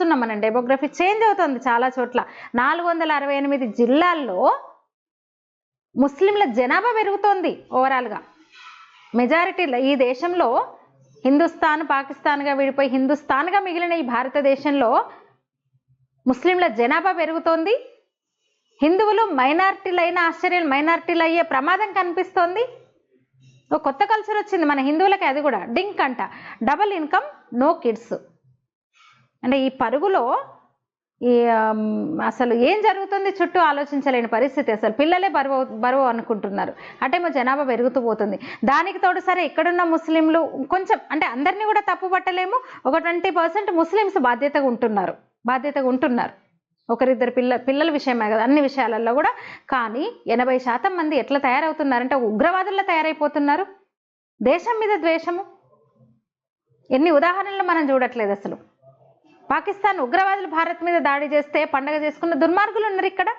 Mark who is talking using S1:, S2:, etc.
S1: చూస్తున్నాం మనం. Demography change అవుతుంది చాలా చోట్ల. 468 జిల్లాల్లో ముస్లింల జనాభా పెరుగుతోంది ఓవరాల్గా. మెజారిటీ ఈ దేశంలో హిందుస్థాన్ పాకిస్తాన్గా విడిపోయి హిందుస్థాన్గా మిగిలిన ఈ భారతదేశంలో ముస్లింల జనాభా పెరుగుతోంది. హిందువులు మైనారిటీలు అయ్యే ప్రమాదం కనిపిస్తోంది. ఒక కొత్త కల్చర్ వచ్చింది మన హిందువులకి, అది కూడా డింక్ అంట, డబుల్ ఇన్కమ్ నో కిడ్స్. అంటే ఈ పరుగులో అసలు ఏం జరుగుతుంది చుట్టూ ఆలోచించలేని పరిస్థితి. అసలు పిల్లలే బరువు అనుకుంటున్నారు. అటేమో జనాభా పెరుగుతూ పోతుంది. దానికి తోడు సరే ఇక్కడున్న ముస్లింలు కొంచెం, అంటే అందరినీ కూడా తప్పు పట్టలేము, ఒక 20% ముస్లిమ్స్ బాధ్యతగా ఉంటున్నారు. ఒకరిద్దరు పిల్లల విషయమే కదా, అన్ని విషయాలలో కూడా. కానీ 80% మంది ఎట్లా తయారవుతున్నారంటే ఉగ్రవాదుల్లో తయారైపోతున్నారు. దేశం మీద ద్వేషము ఎన్ని ఉదాహరణలు మనం చూడట్లేదు. అసలు పాకిస్తాన్ ఉగ్రవాదులు భారత్ మీద దాడి చేస్తే పండగ చేసుకున్న దుర్మార్గులు ఉన్నారు ఇక్కడ.